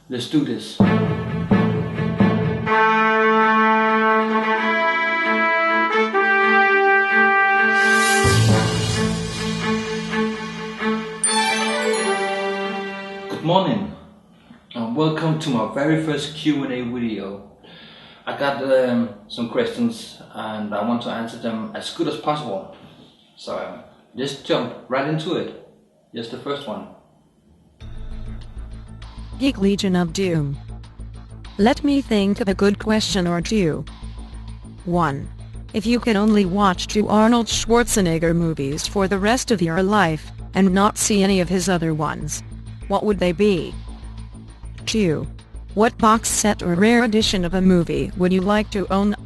Let's do this. Good morning and welcome to my very first Q&A video. I got some questions and I want to answer them as good as possible. So just jump right into it. Here's the first one. Geek Legion of Doom. Let me think of a good question or two. 1. If you could only watch 2 Arnold Schwarzenegger movies for the rest of your life, and not see any of his other ones, what would they be? 2. What box set or rare edition of a movie would you like to own?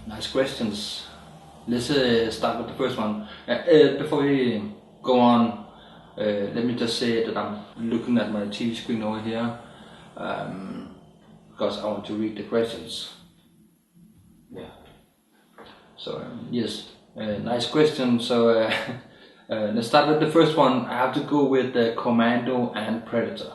Nice questions. Let's start with the first one. Before we go on, let me just say that I'm looking at my TV screen over here because I want to read the questions. Yeah. So yes, nice question. So let's start with the first one. I have to go with Commando and Predator.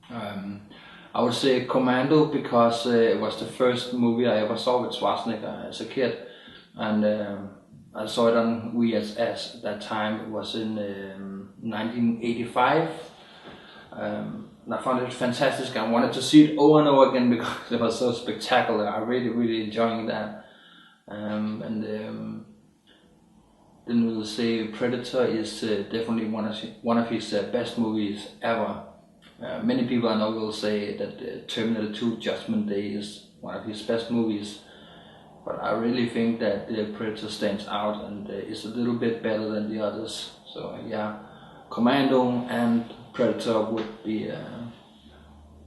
I would say Commando because it was the first movie I ever saw with Schwarzenegger as a kid, and I saw it on VHS at that time. It was in 1985. And I found it fantastic. I wanted to see it over and over again because it was so spectacular. I really enjoying that. Then we'll say Predator is definitely one of his best movies ever. Many people I know will say that Terminator 2 Judgment Day is one of his best movies. But I really think that the Predator stands out and is a little bit better than the others. So yeah, Commando and Predator would be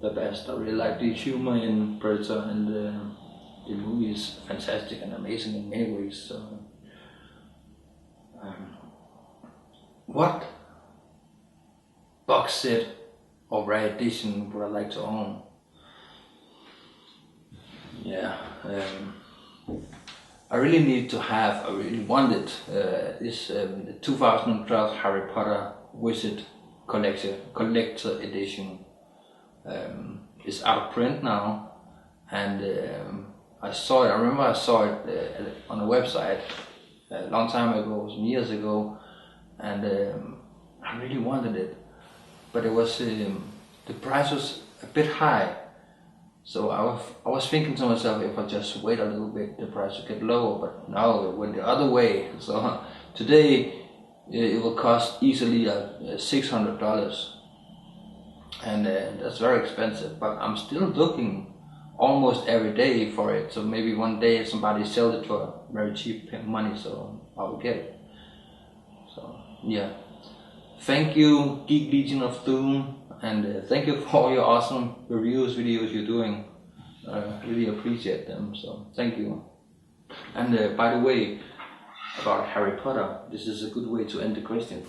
the best. I really like the humor in Predator, and the movie is fantastic and amazing in many ways. So, what box set or rare edition would I like to own? Yeah. I really need to have, I really wanted this 2012 Harry Potter Wizard Collector Edition. It's out of print now, and I remember I saw it on a website a long time ago, some years ago, and I really wanted it, but it was the price was a bit high. So I was thinking to myself, if I just wait a little bit, the price will get lower, but no, it went the other way. So today it will cost easily $600, and that's very expensive, but I'm still looking almost every day for it. So maybe one day somebody sells it for very cheap money, so I will get it. So yeah, thank you Geek Legion of Doom. And thank you for all your awesome videos you're doing. I really appreciate them, so thank you. And by the way, about Harry Potter, this is a good way to end the question.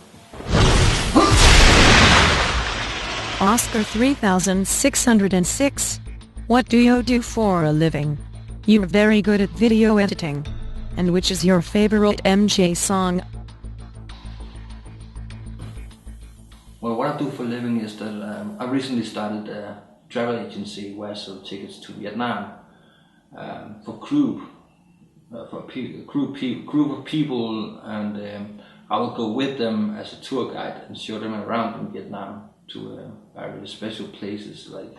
Oscar 3606. What do you do for a living? You're very good at video editing. And which is your favorite MJ song? Well, what I do for a living is that I recently started a travel agency where I sell tickets to Vietnam for a group of people, and I will go with them as a tour guide and show them around in Vietnam to very special places, like,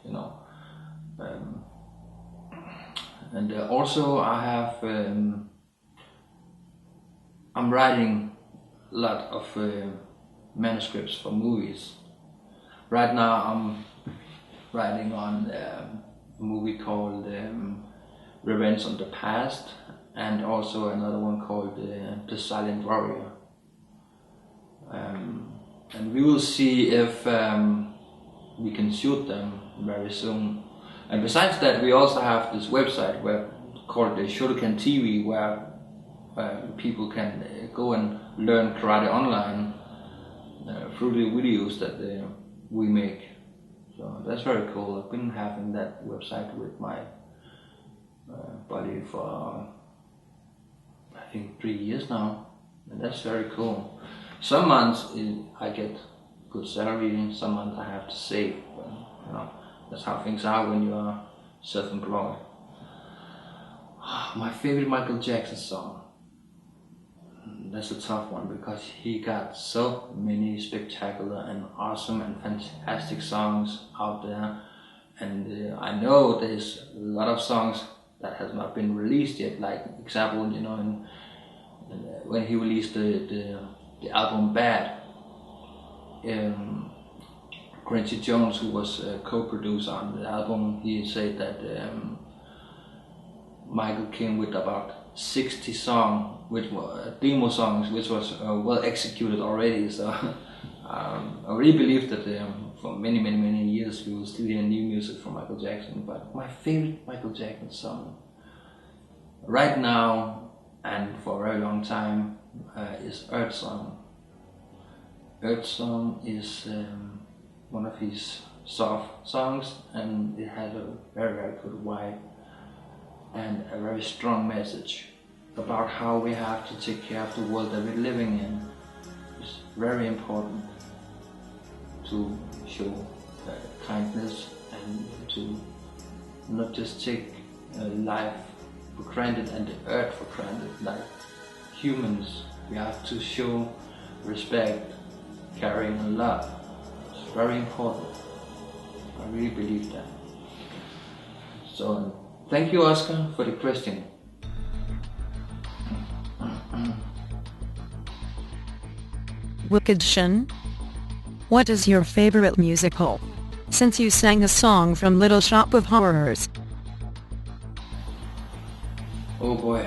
you know. And also I have I'm writing a lot of manuscripts for movies. Right now I'm writing on a movie called Revenge on the Past, and also another one called The Silent Warrior. And we will see if we can shoot them very soon. And besides that, we also have this website called the Shotokan TV, where people can go and learn karate online through the videos that we make. So that's very cool. I've been having that website with my buddy for I think 3 years now, and that's very cool. Some months I get good salary, some months I have to save. But, you know, that's how things are when you are self-employed. My favorite Michael Jackson song. That's a tough one because he got so many spectacular and awesome and fantastic songs out there, and I know there's a lot of songs that has not been released yet. Like example, you know, when he released the album Bad, Quincy Jones, who was a co-producer on the album, he said that Michael came with about 60 songs, which were demo songs, which was well executed already. So I really believe that for many years we will still hear new music from Michael Jackson. But my favorite Michael Jackson song right now and for a very long time is Earth Song. Earth Song is one of his soft songs, and it has a very good vibe and a very strong message about how we have to take care of the world that we're living in. It's very important to show kindness and to not just take life for granted and the earth for granted. Like humans, we have to show respect, caring and love. It's very important. I really believe that. So thank you, Oscar, for the question. Wickedshyn, what is your favorite musical? Since you sang a song from Little Shop of Horrors. Oh boy,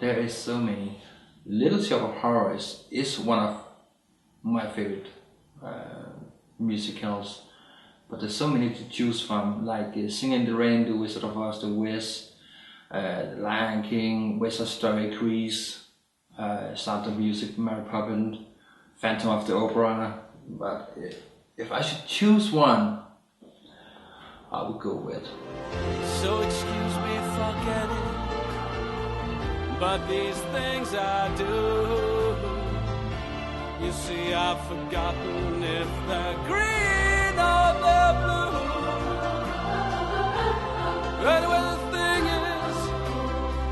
there is so many. Little Shop of Horrors is one of my favorite musicals, but there's so many to choose from, like Singing in the Rain, The Wizard of Oz, The Wiz, The Lion King, West Side Story, Grease, Sound of Music, Mary Poppins, Phantom of the Opera. But if I should choose one, I would go with. So excuse me for getting, but these things I do, you see I've forgotten if they're green or they're blue. Anyway, the thing is,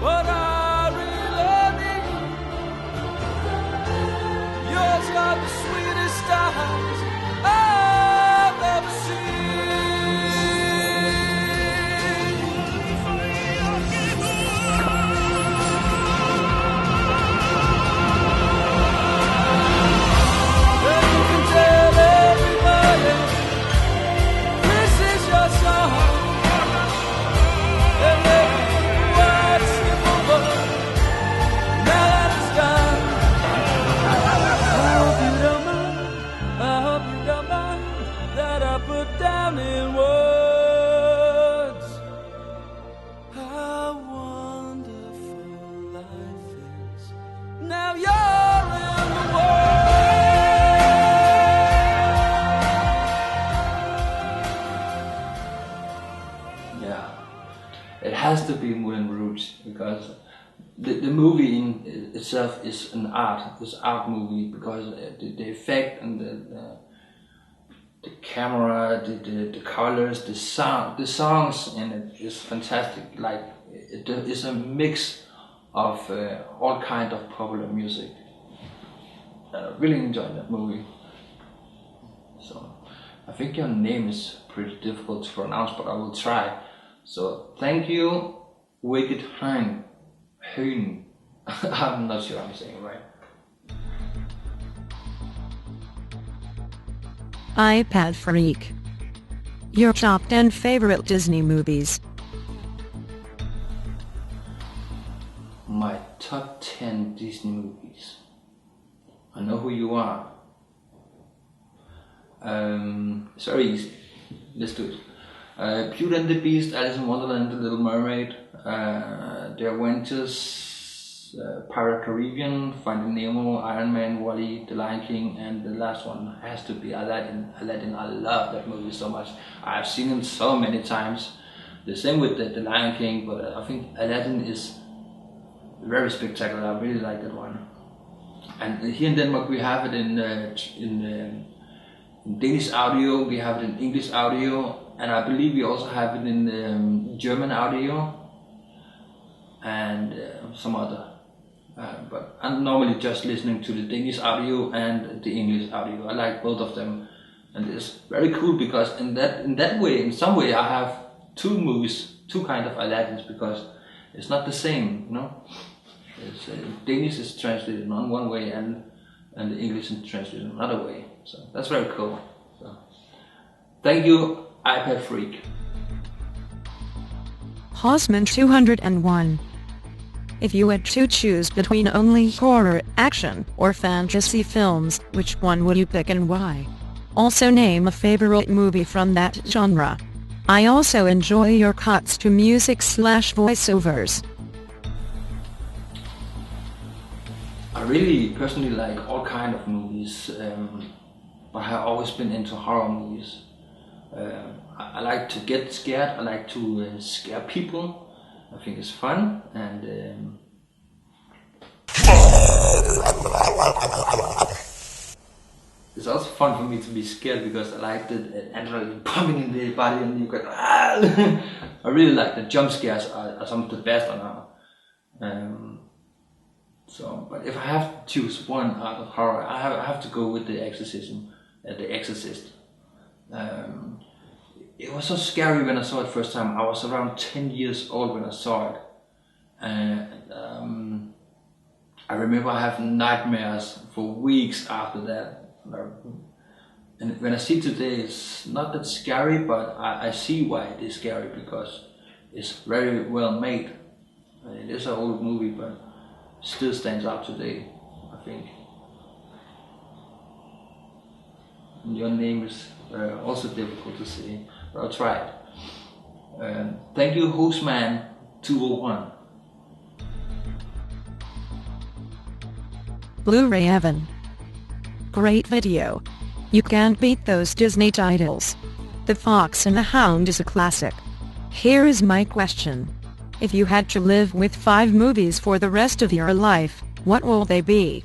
what I really need, yours are the sweetest eyes I've ever seen. Has to be Moulin Rouge, because the movie in itself is an art. It's an art movie because the effect and the camera, the colors, the sound, the songs in it is fantastic. Like it is a mix of all kind of popular music. I really enjoyed that movie. So I think your name is pretty difficult to pronounce, but I will try. So thank you, Wickedshyn. I'm not sure I'm saying it right. iPad Freak. Your top 10 favorite Disney movies. My top 10 Disney movies. I know who you are. It's very easy. Let's do it. Beauty and the Beast, Alice in Wonderland, The Little Mermaid, The Avengers, Pirate Caribbean, Finding Nemo, Iron Man, WALL-E, The Lion King, and the last one has to be Aladdin. Aladdin, I love that movie so much. I've seen it so many times. The same with the Lion King, but I think Aladdin is very spectacular. I really like that one. And here in Denmark we have it in Danish audio, we have it in English audio, and I believe we also have it in German audio and some other. But I'm normally just listening to the Danish audio and the English audio. I like both of them, and it's very cool because in that way, in some way, I have two movies, two kind of Aladdins, because it's not the same, you know. It's, Danish is translated in one way, and the English is translated in another way. So that's very cool. So, thank you, iPad Freak. Hosman 201. If you had to choose between only horror, action, or fantasy films, which one would you pick and why? Also name a favorite movie from that genre. I also enjoy your cuts to music/voiceovers. I really personally like all kind of movies, but I've always been into horror movies. I like to get scared, I like to scare people. I think it's fun, and it's also fun for me to be scared because I like the adrenaline pumping in the body, and you go, ah! I really like the jump scares are some of the best on now. So, but if I have to choose one out of horror, I have to go with The Exorcist. It was so scary when I saw it first time. I was around 10 years old when I saw it, and I remember I have nightmares for weeks after that. And when I see it today, it's not that scary, but I see why it is scary, because it's very well made. It is an old movie, but still stands out today, I think. And your name is also difficult to say, but I'll try it. Thank you, Hostman 201. Blu-Ray Evan. Great video. You can't beat those Disney titles. The Fox and the Hound is a classic. Here is my question. If you had to live with 5 movies for the rest of your life, what will they be?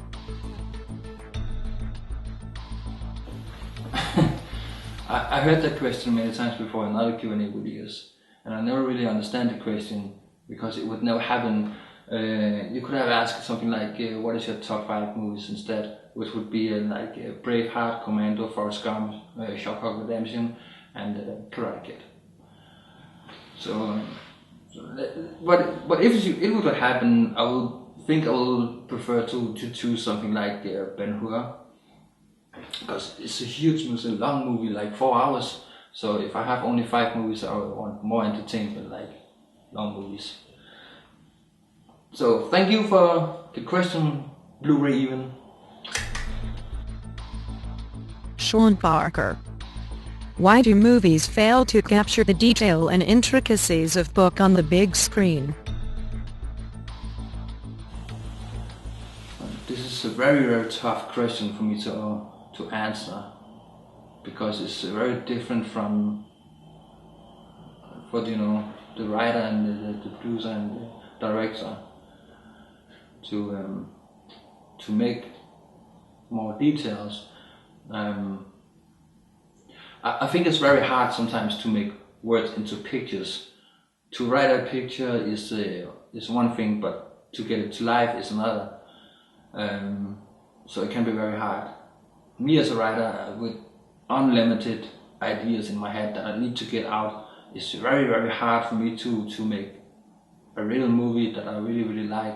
I heard that question many times before in other Q&A videos, and I never really understand the question because it would never happen. You could have asked something like, what is your top 5 movies instead, which would be like Braveheart, Commando, Forrest Gump, Shawshank Redemption, and Karate Kid. So, but if it would happen, I would prefer to choose something like Ben-Hur, because it's a huge movie, a long movie, like 4 hours. So if I have only 5 movies, I would want more entertainment, like long movies. So thank you for the question, Blu-Ray Evan. Sean Parker. Why do movies fail to capture the detail and intricacies of book on the big screen? This is a very, very tough question for me to answer, because it's very different from what, you know, the writer and the producer and the director to make more details. I think it's very hard sometimes to make words into pictures. To write a picture is one thing, but to get it to life is another. So it can be very hard. Me as a writer with unlimited ideas in my head that I need to get out, it's very, very hard for me to make a real movie that I really, really like.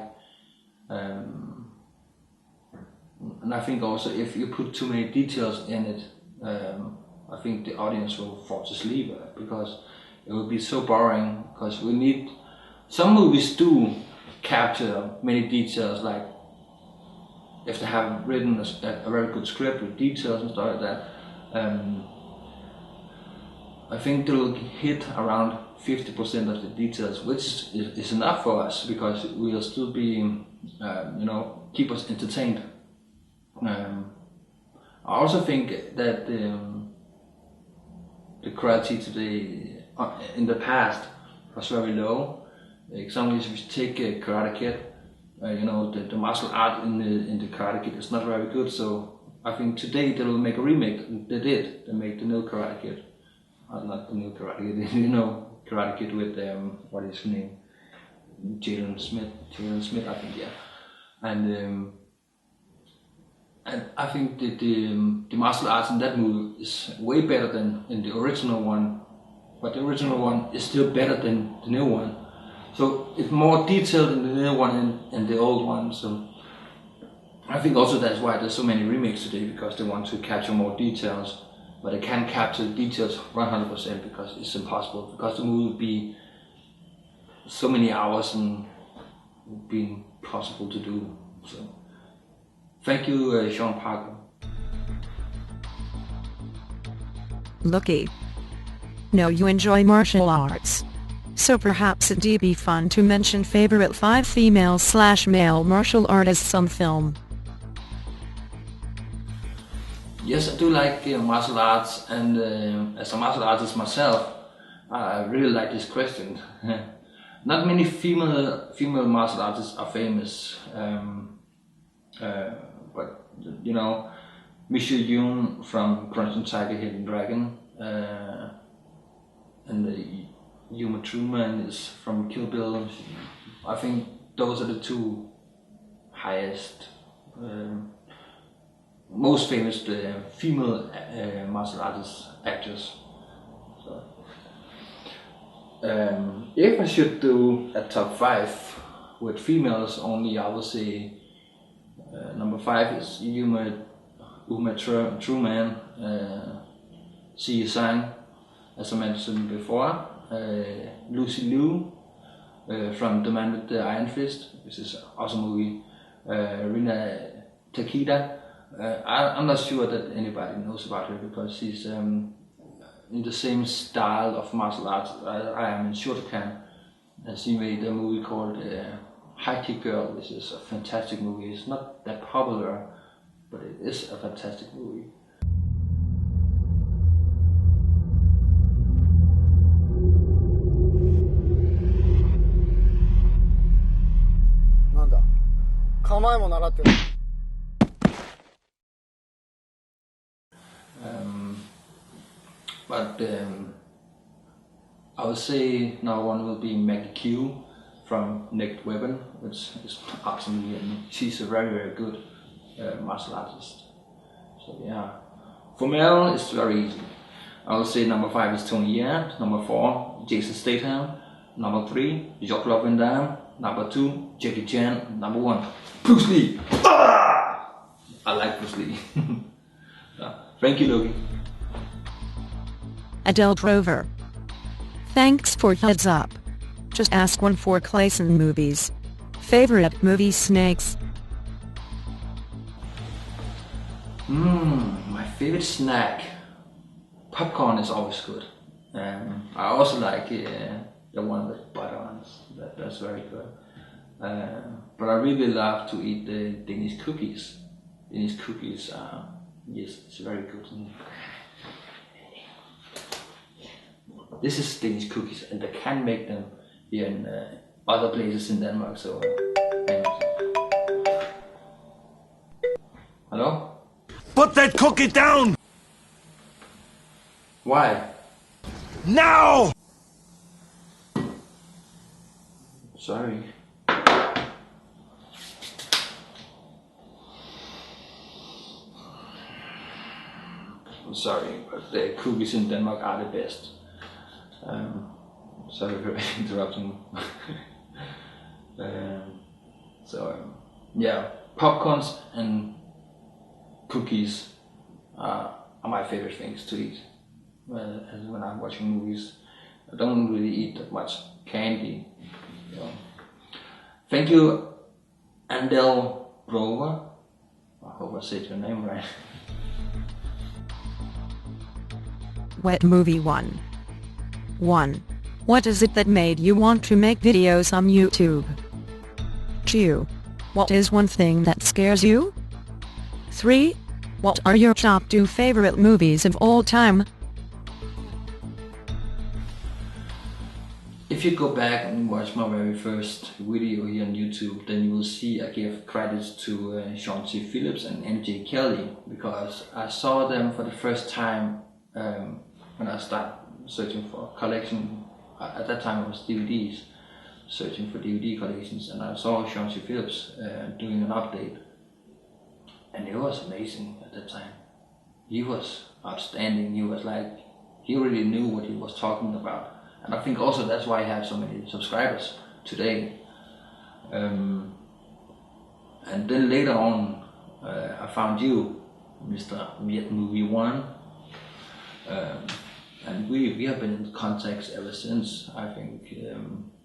And I think also if you put too many details in it, I think the audience will fall asleep, because it will be so boring. Because we need, some movies do capture many details, like if they have written a very good script with details and stuff like that. I think they'll hit around 50% of the details, which is enough for us, because we'll still be, you know, keep us entertained. I also think that the quality today, in the past, was very low. Example is, if you take Karate Kid, the martial art in the Karate Kid is not very good. So I think today they will make a remake. They did. They made the new Karate Kid. Not the new Karate Kid. Karate Kid with what is his name? Jalen Smith, I think, yeah. And I think the martial arts in that movie is way better than in the original one, but the original one is still better than the new one. So it's more detailed in the new one and the old one. So I think also that's why there's so many remakes today, because they want to capture more details, but they can't capture the details 100% because it's impossible, because the movie would be so many hours and being possible to do. So thank you, Sean Parker. Lookie. Know you enjoy martial arts. So perhaps it'd be fun to mention favorite 5 female/male martial artists on film. Yes, I do like martial arts, and as a martial artist myself, I really like this question. Not many female martial artists are famous, but Michelle Yeoh from Crimson Tiger, Hidden Dragon, and Uma Thurman is from Kill Bill. I think those are the 2 highest, most famous female martial artists, actors. So, if I should do a top 5 with females only, I would say number 5 is Uma Thurman, Si Sang, as I mentioned before, Lucy Liu from The Man with the Iron Fist, which is an awesome movie, Rina Takeda. I'm not sure that anybody knows about her because she's in the same style of martial arts I am in Shotokan, and she made a movie called High Kick Girl, which is a fantastic movie. It's not that popular, but it is a fantastic movie. But I would say number 1 will be Maggie Q from Naked Weapon, which is awesome, and she's a very, very good martial artist. So yeah, for male it's very easy. I would say number 5 is Tony Jaa, number 4 Jason Statham, number 3 Jean-Claude Van Damme, number 2 Jackie Chan, number 1 Bruce Lee. I like Bruce Lee. Thank you, Loki. Adele Drover. Thanks for heads up. Just ask one for ClasenMovies. Favorite movie snacks? My favorite snack. Popcorn is always good. I also like the one with butter on it. That's very good. But I really love to eat the Danish cookies. Danish cookies are, yes, it's very good. This is Danish cookies, and they can make them here in other places in Denmark. So, hello? Put that cookie down! Why? Now! Sorry. I'm sorry, but the cookies in Denmark are the best. Sorry for interrupting. Yeah, popcorns and cookies are my favorite things to eat when I'm watching movies. I don't really eat that much candy. Thank you, Adele Drover. I hope I said your name right. Wet Movie 1. 1. What is it that made you want to make videos on YouTube? 2. What is one thing that scares you? 3. What are your top 2 favorite movies of all time? If if you go back and watch my very first video here on YouTube, then you will see I gave credits to Sean C. Phillips and MJ Kelly, because I saw them for the first time when I started searching for collection. At that time it was DVDs, searching for DVD collections, and I saw Sean C. Phillips doing an update, and it was amazing at that time. He was outstanding. He was like, he really knew what he was talking about. And I think also that's why I have so many subscribers today. And then later on, I found you, Mr. Viet Movie 1. And we have been in contact ever since, I think.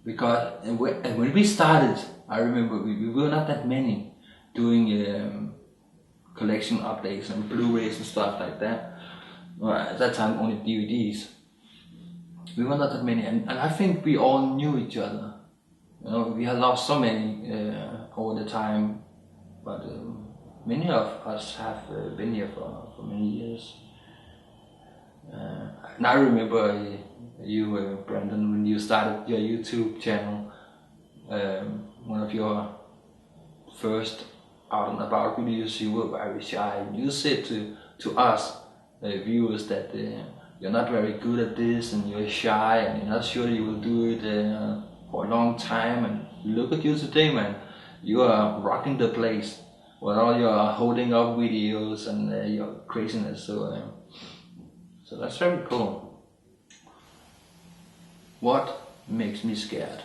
Because when we started, I remember we were not that many doing collection updates and Blu-rays and stuff like that. Well, at that time only DVDs. We were not that many, and I think we all knew each other. You know, we had lost so many over the time, but many of us have been here for many years. And I remember you, Brandon, when you started your YouTube channel, one of your first out and about videos, you were very shy. You said to us viewers that you're not very good at this, and you're shy, and you're not sure you will do it for a long time. And look at you today, man. You are rocking the place with all your holding up videos and your craziness. So that's very cool. What makes me scared?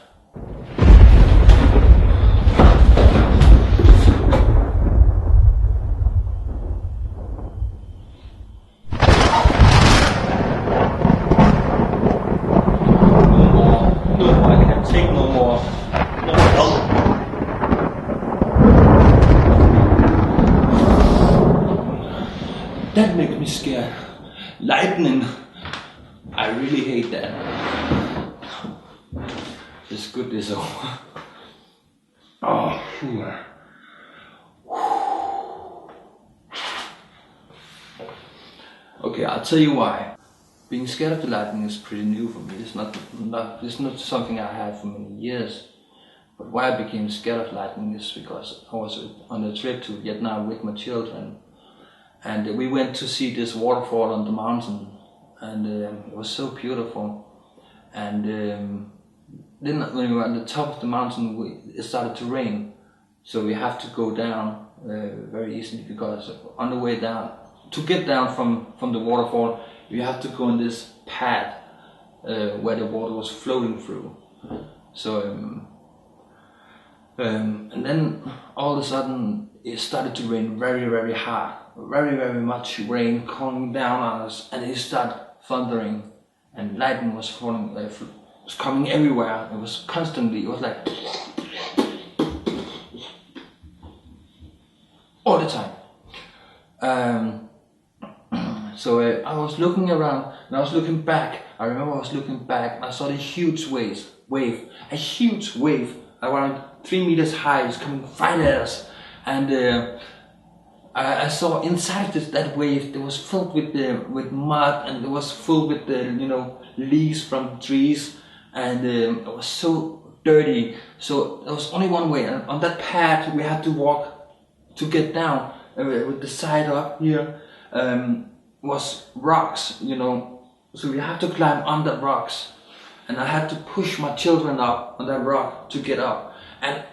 That makes me scared. Lightning. I really hate that. It's good this over. Oh, phew. Okay, I'll tell you why. Being scared of the lightning is pretty new for me. It's not something I had for many years. But why I became scared of lightning is because I was on a trip to Vietnam with my children. And we went to see this waterfall on the mountain, and it was so beautiful. And then when we were on the top of the mountain, it started to rain. So we have to go down very easily, because on the way down, to get down from the waterfall, you have to go on this path where the water was flowing through. So, and then all of a sudden, it started to rain very, very hard. Very, very much rain coming down on us, and it started thundering, and lightning was falling, was coming everywhere. It was constantly, it was like all the time. So I was looking around, and I was looking back. I remember I was looking back, and I saw this huge a huge wave around 3 meters high, is coming right at us, and I saw inside that wave, it was filled with mud, and it was filled with leaves from trees, and it was so dirty. So there was only one way, and on that path we had to walk to get down. With the side up here was rocks, so we had to climb on the rocks, and I had to push my children up on that rock to get up. And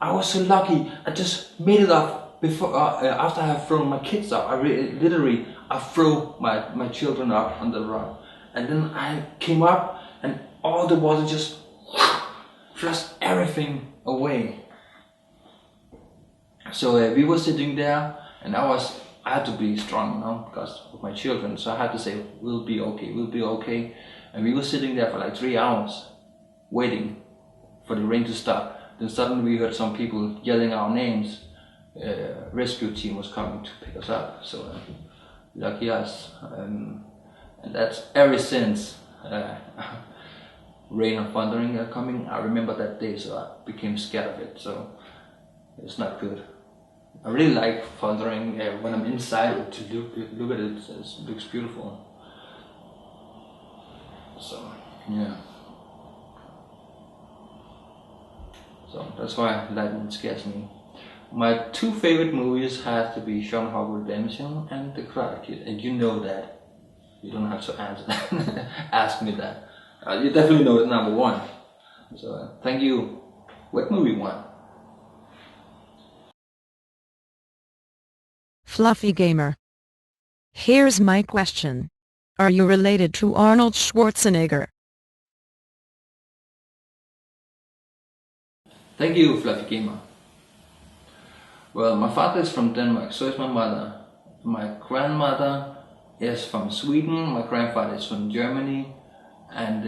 I was so lucky, I just made it up. Before, after I have thrown my kids up, I threw my children up on the rock, and then I came up, and all the water just flushed everything away. So we were sitting there, and I had to be strong, because of my children. So I had to say, we'll be okay. And we were sitting there for like 3 hours, waiting for the rain to stop. Then suddenly we heard some people yelling our names. Rescue team was coming to pick us up, so lucky us. And that's ever since rain and thundering are coming. I remember that day, so I became scared of it. So it's not good. I really like thundering when I'm inside to look at it. It looks beautiful. So yeah. So that's why Latin scares me. My two favorite movies have to be Shawshank Redemption and The Karate Kid, and you know that. You don't have to answer that. Ask me that. You definitely know it's number one. So thank you. What movie won? Fluffy Gamer. Here's my question. Are you related to Arnold Schwarzenegger? Thank you, Fluffy Gamer. Well, my father is from Denmark, so is my mother. My grandmother is from Sweden, my grandfather is from Germany, and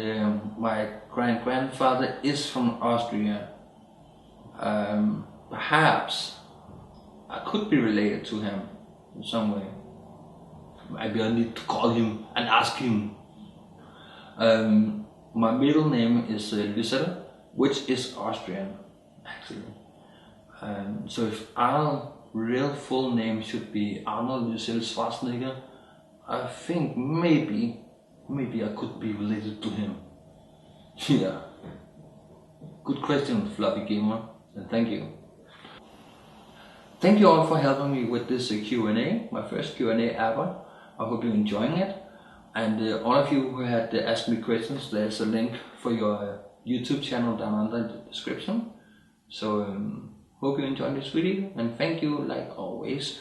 my grandfather is from Austria. Perhaps I could be related to him in some way. Maybe I need to call him and ask him. My middle name is Lysel, which is Austrian, actually. So if our real full name should be Arnold Lysel Schwarzenegger, I think maybe I could be related to him. Yeah. Good question, Fluffy Gamer, and thank you. Thank you all for helping me with this Q&A, my first Q&A ever. I hope you're enjoying it. And all of you who had asked me questions, there's a link for your YouTube channel down under the description. So hope you enjoyed this video, and thank you like always